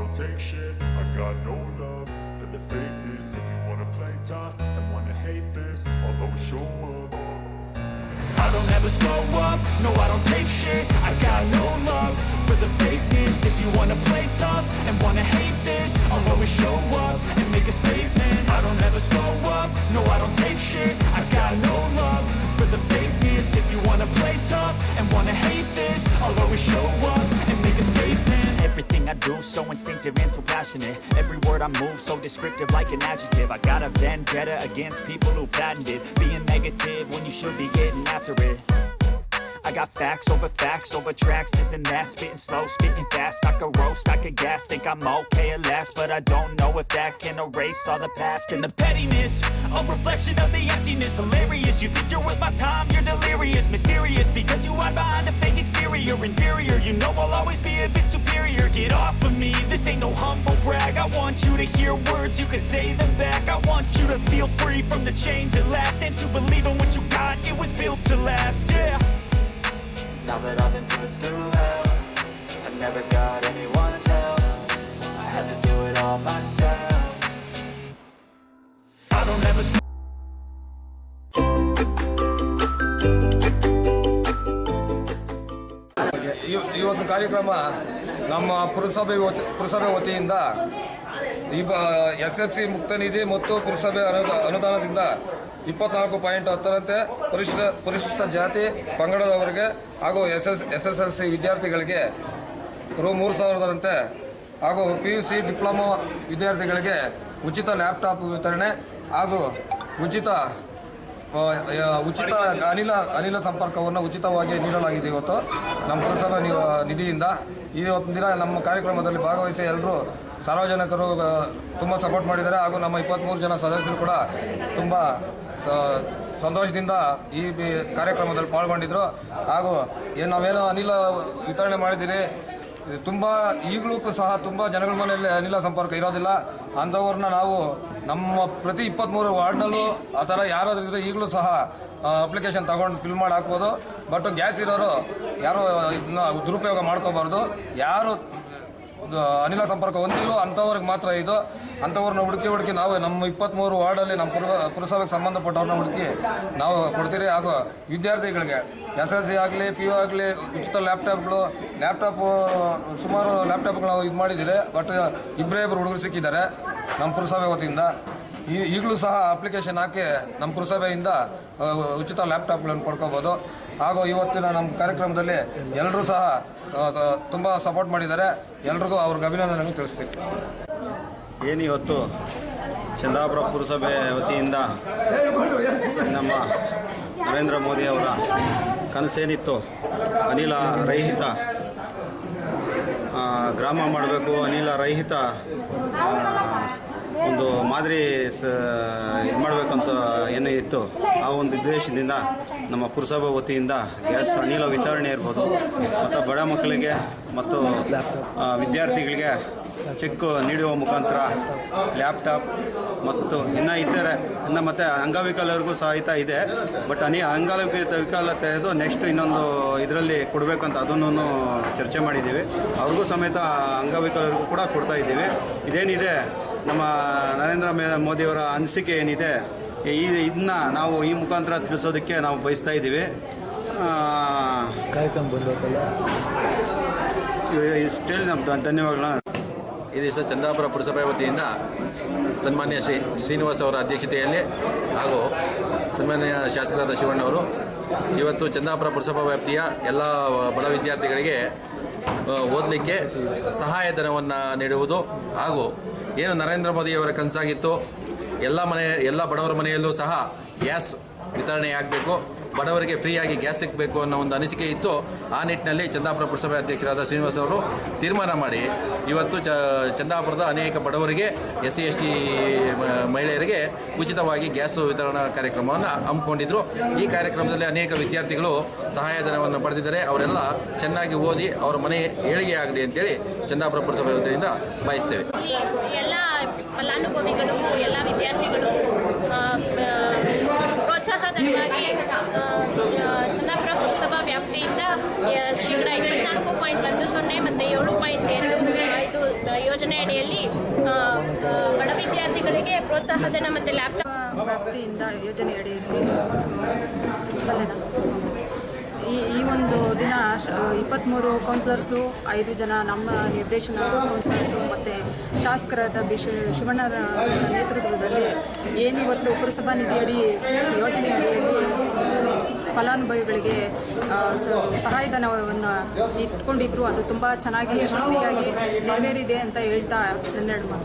don't take shit. I got no love for the fakeness. If you wanna play tough and wanna hate this, I'll always show up. I don't ever slow up, no I don't take shit. I got no love for the fakeness. If you wanna play tough and wanna hate this, I'll always show up and make a statement. I don't ever slow up, no I don't take shit. I got no love for the fakeness. If you wanna play tough and wanna hate this, I'll always show up and make a statement. Everything I do so instinctive and so passionate. Every word I move so descriptive like an adjective. I got a vendetta against people who patented being negative when you should be getting after it. I got facts over tracks, this and that. Spitting slow, spitting fast. I could roast, I could gas. Think I'm okay at last, but I don't know if that can erase all the past. And the pettiness, a reflection of the emptiness. Hilarious, you think you're worth my time, you're delirious. Mysterious, because you hide behind a fake exterior. Inferior, you know I'll always be a bit superior. Get off of me, this ain't no humble brag. I want you to hear words, you can say them back. I want you to feel free from the chains at last, and to believe in what you got, it was built to last, yeah. Now that I've been put through hell, I never got anyone's help. I had to do it all myself. I don't ever ಇವತ್ತು ಕಾರ್ಯಕ್ರಮ ನಮ್ಮ ಪುರಸಭೆ ವತಿಯಿಂದ SFC ಮುಕ್ತ ನಿಧಿ ಮತ್ತು ಪುರಸಭೆ ಅನುದಾನದಿಂದ 24.10ರಂತೆ ಪರಿಶಿಷ್ಟ ಜಾತಿ ಪಂಗಡದವರಿಗೆ ಹಾಗೂ SSLC ವಿದ್ಯಾರ್ಥಿಗಳಿಗೆ ರೂ. 3,000ರಂತೆ ಹಾಗೂ PUC ಡಿಪ್ಲೊಮಾ ವಿದ್ಯಾರ್ಥಿಗಳಿಗೆ ಉಚಿತ ಲ್ಯಾಪ್ಟಾಪ್ ವಿತರಣೆ ಹಾಗೂ ಉಚಿತ ಅನಿಲ ಸಂಪರ್ಕವನ್ನು ಉಚಿತವಾಗಿ ನೀಡಲಾಗಿದೆ. ಇವತ್ತು ನಮ್ಮ ಪುರಸಭಾ ನಿಧಿಯಿಂದ ಇವತ್ತಿನ ದಿನ ನಮ್ಮ ಕಾರ್ಯಕ್ರಮದಲ್ಲಿ ಭಾಗವಹಿಸಿ ಎಲ್ಲರೂ ಸಾರ್ವಜನಿಕರು ತುಂಬ ಸಪೋರ್ಟ್ ಮಾಡಿದ್ದಾರೆ ಹಾಗೂ ನಮ್ಮ 23 ಜನ ಸದಸ್ಯರು ಕೂಡ ತುಂಬ ಸಂತೋಷದಿಂದ ಈ ಕಾರ್ಯಕ್ರಮದಲ್ಲಿ ಪಾಲ್ಗೊಂಡಿದ್ರು. ಹಾಗೂ ನಾವೇನೋ ಅನಿಲ ವಿತರಣೆ ಮಾಡಿದ್ದೀರಿ, ತುಂಬ ಈಗಲೂ ಸಹ ತುಂಬ ಜನಗಳ ಮನೆಯಲ್ಲಿ ಅನಿಲ ಸಂಪರ್ಕ ಇರೋದಿಲ್ಲ. ಅಂಥವ್ರನ್ನ ನಾವು ನಮ್ಮ ಪ್ರತಿ 23 ವಾರ್ಡ್ನಲ್ಲೂ ಆ ಥರ ಯಾರಾದರೂ ಇದ್ದರೆ ಈಗಲೂ ಸಹ ಅಪ್ಲಿಕೇಶನ್ ತಗೊಂಡು ಫಿಲ್ ಮಾಡಿ ಹಾಕ್ಬೋದು. ಬಟ್ ಗ್ಯಾಸ್ ಇರೋರು ಯಾರು ಇದನ್ನ ದುರುಪಯೋಗ ಮಾಡ್ಕೋಬಾರ್ದು. ಯಾರು ಅನಿಲ ಸಂಪರ್ಕ ಹೊಂದಿಲ್ಲೋ ಅಂಥವ್ರಿಗೆ ಮಾತ್ರ ಇದು. ಅಂಥವ್ರನ್ನ ಹುಡುಕಿ ನಾವು ನಮ್ಮ 23 ವಾರ್ಡಲ್ಲಿ ನಮ್ಮ ಪುರಸಭೆಗೆ ಸಂಬಂಧಪಟ್ಟವ್ರನ್ನ ಹುಡುಕಿ ನಾವು ಕೊಡ್ತೀರಿ. ಹಾಗೂ ವಿದ್ಯಾರ್ಥಿಗಳಿಗೆ SSLC ಆಗಲಿ PU ಆಗಲಿ ಉಚಿತ ಲ್ಯಾಪ್ಟಾಪ್ ಸುಮಾರು ಲ್ಯಾಪ್ಟಾಪ್ಗಳು ನಾವು ಇದು ಮಾಡಿದ್ದೀರಿ. ಬಟ್ ಇಬ್ಬರು ಹುಡುಗರು ಸಿಕ್ಕಿದ್ದಾರೆ ನಮ್ಮ ಪುರಸಭೆ ವತಿಯಿಂದ. ಈಗಲೂ ಸಹ ಅಪ್ಲಿಕೇಶನ್ ಹಾಕಿ ನಮ್ಮ ಪುರಸಭೆಯಿಂದ ಉಚಿತ ಲ್ಯಾಪ್ಟಾಪ್ಗಳನ್ನು ಪಡ್ಕೋಬೋದು. ಹಾಗೂ ಇವತ್ತಿನ ನಮ್ಮ ಕಾರ್ಯಕ್ರಮದಲ್ಲಿ ಎಲ್ಲರೂ ಸಹ ತುಂಬ ಸಪೋರ್ಟ್ ಮಾಡಿದ್ದಾರೆ. ಎಲ್ರಿಗೂ ಅವ್ರಿಗೆ ಅಭಿನಂದನೆ ತಿಳಿಸ್ತೀವಿ. ಏನಿವತ್ತು ಚಂದಾಪುರ ಪುರಸಭೆ ವತಿಯಿಂದ ನಮ್ಮ ನರೇಂದ್ರ ಮೋದಿ ಅವರ ಕನಸೇನಿತ್ತು, ಅನಿಲ ರಹಿತ ಗ್ರಾಮ ಮಾಡಬೇಕು, ಅನಿಲ ರಹಿತ ಒಂದು ಮಾದರಿ ಇದು ಮಾಡಬೇಕಂತ ಏನು ಇತ್ತು, ಆ ಒಂದು ಉದ್ದೇಶದಿಂದ ನಮ್ಮ ಪುರಸಭೆ ವತಿಯಿಂದ ಗ್ಯಾಸ್ ಅನಿಲ ವಿತರಣೆ ಇರ್ಬೋದು, ಮತ್ತು ಬಡ ಮಕ್ಕಳಿಗೆ ಮತ್ತು ವಿದ್ಯಾರ್ಥಿಗಳಿಗೆ ಚೆಕ್ ನೀಡುವ ಮುಖಾಂತರ ಲ್ಯಾಪ್ಟಾಪ್ ಮತ್ತು ಇನ್ನು ಮತ್ತು ಅಂಗವಿಕಲರಿಗೂ ಸಹಿತ ಇದೆ. ಬಟ್ ವಿಕಲತೆಯದು ನೆಕ್ಸ್ಟ್ ಇನ್ನೊಂದು ಇದರಲ್ಲಿ ಕೊಡಬೇಕಂತ ಅದನ್ನು ಚರ್ಚೆ ಮಾಡಿದ್ದೀವಿ. ಅವ್ರಿಗೂ ಸಮೇತ ಅಂಗವಿಕಲರಿಗೂ ಕೂಡ ಕೊಡ್ತಾ ಇದ್ದೀವಿ. ಇದೇನಿದೆ ನಮ್ಮ ನರೇಂದ್ರ ಮೋದಿಯವರ ಅನಿಸಿಕೆ ಏನಿದೆ ಇದನ್ನ ನಾವು ಈ ಮುಖಾಂತರ ತಿಳಿಸೋದಕ್ಕೆ ನಾವು ಬಯಸ್ತಾ ಇದ್ದೀವಿ. ಇಷ್ಟೇ ನಮ್ಮ ಧನ್ಯವಾದಗಳನ್ನ. ಈ ದಿವಸ ಚಂದಾಪುರ ಪುರಸಭೆ ವತಿಯಿಂದ ಸನ್ಮಾನ್ಯ ಶ್ರೀನಿವಾಸ್ ಅವರ ಅಧ್ಯಕ್ಷತೆಯಲ್ಲಿ ಹಾಗೂ ಸನ್ಮಾನ್ಯ ಶಾಸಕರಾದ ಶಿವಣ್ಣವರು ಇವತ್ತು ಚಂದಾಪುರ ಪುರಸಭಾ ವ್ಯಾಪ್ತಿಯ ಎಲ್ಲ ಬಡ ವಿದ್ಯಾರ್ಥಿಗಳಿಗೆ ಓದಲಿಕ್ಕೆ ಸಹಾಯಧನವನ್ನು ನೀಡುವುದು ಹಾಗೂ ಏನು ನರೇಂದ್ರ ಮೋದಿಯವರ ಕನಸಾಗಿತ್ತು ಎಲ್ಲ ಬಡವರ ಮನೆಯಲ್ಲೂ ಸಹ ಗ್ಯಾಸ್ ವಿತರಣೆಯಾಗಬೇಕು, ಬಡವರಿಗೆ ಫ್ರೀಯಾಗಿ ಗ್ಯಾಸ್ ಸಿಗಬೇಕು ಅನ್ನೋ ಒಂದು ಅನಿಸಿಕೆ ಇತ್ತು. ಆ ನಿಟ್ಟಿನಲ್ಲಿ ಚಂದಾಪುರ ಪುರಸಭೆ ಅಧ್ಯಕ್ಷರಾದ ಶ್ರೀನಿವಾಸ್ ಅವರು ತೀರ್ಮಾನ ಮಾಡಿ ಇವತ್ತು ಚಂದಾಪುರದ ಅನೇಕ ಬಡವರಿಗೆ SC ST ಮಹಿಳೆಯರಿಗೆ ಉಚಿತವಾಗಿ ಗ್ಯಾಸ್ ವಿತರಣಾ ಕಾರ್ಯಕ್ರಮವನ್ನು ಹಮ್ಮಿಕೊಂಡಿದ್ರು. ಈ ಕಾರ್ಯಕ್ರಮದಲ್ಲಿ ಅನೇಕ ವಿದ್ಯಾರ್ಥಿಗಳು ಸಹಾಯಧನವನ್ನು ಪಡೆದಿದ್ದಾರೆ. ಅವರೆಲ್ಲ ಚೆನ್ನಾಗಿ ಓದಿ ಅವರ ಮನೆ ಏಳಿಗೆ ಆಗಲಿ ಅಂತೇಳಿ ಚಂದಾಪುರ ಪುರಸಭೆ ವತಿಯಿಂದ ಬಯಸ್ತೇವೆ. ಎಲ್ಲ ಫಲಾನುಭವಿಗಳಿಗೂ ಎಲ್ಲ ವಿದ್ಯಾರ್ಥಿಗಳಿಗೂ ಪ್ರೋತ್ಸಾಹಧನವಾಗಿ ಚಂದಾಪುರ ಪುರಸಭಾ ವ್ಯಾಪ್ತಿಯಿಂದ ಶೇಕಡ 24.10 ಮತ್ತು 7.25 ಯೋಜನೆ ಪ್ರೋತ್ಸಾಹಧನ ಮತ್ತು ಲ್ಯಾಪ್ಟಾಪ್ ವ್ಯಾಪ್ತಿಯಿಂದ ಯೋಜನೆ ಅಡಿಯಲ್ಲಿ ಈ ಒಂದು ದಿನ 23 ಕೌನ್ಸಿಲರ್ಸು, 5 ಜನ ನಮ್ಮ ನಿರ್ದೇಶನ ಕೌನ್ಸಿಲರ್ಸು ಮತ್ತು ಶಾಸಕರಾದ ಶಿವಣ್ಣರ ನೇತೃತ್ವದಲ್ಲಿ ಏನಿವತ್ತು ಪುರಸಭಾ ನಿಧಿಯಡಿ ಯೋಜನೆ ಅಡಿಯಲ್ಲಿ ಫಲಾನುಭವಿಗಳಿಗೆ ಸಹಾಯಧನವನ್ನು ಇಟ್ಕೊಂಡಿದ್ರು. ಅದು ತುಂಬ ಚೆನ್ನಾಗಿ ಯಶಸ್ವಿಯಾಗಿ ನೆರವೇರಿದೆ ಅಂತ ಹೇಳ್ತಾ 12 ಮಾತು.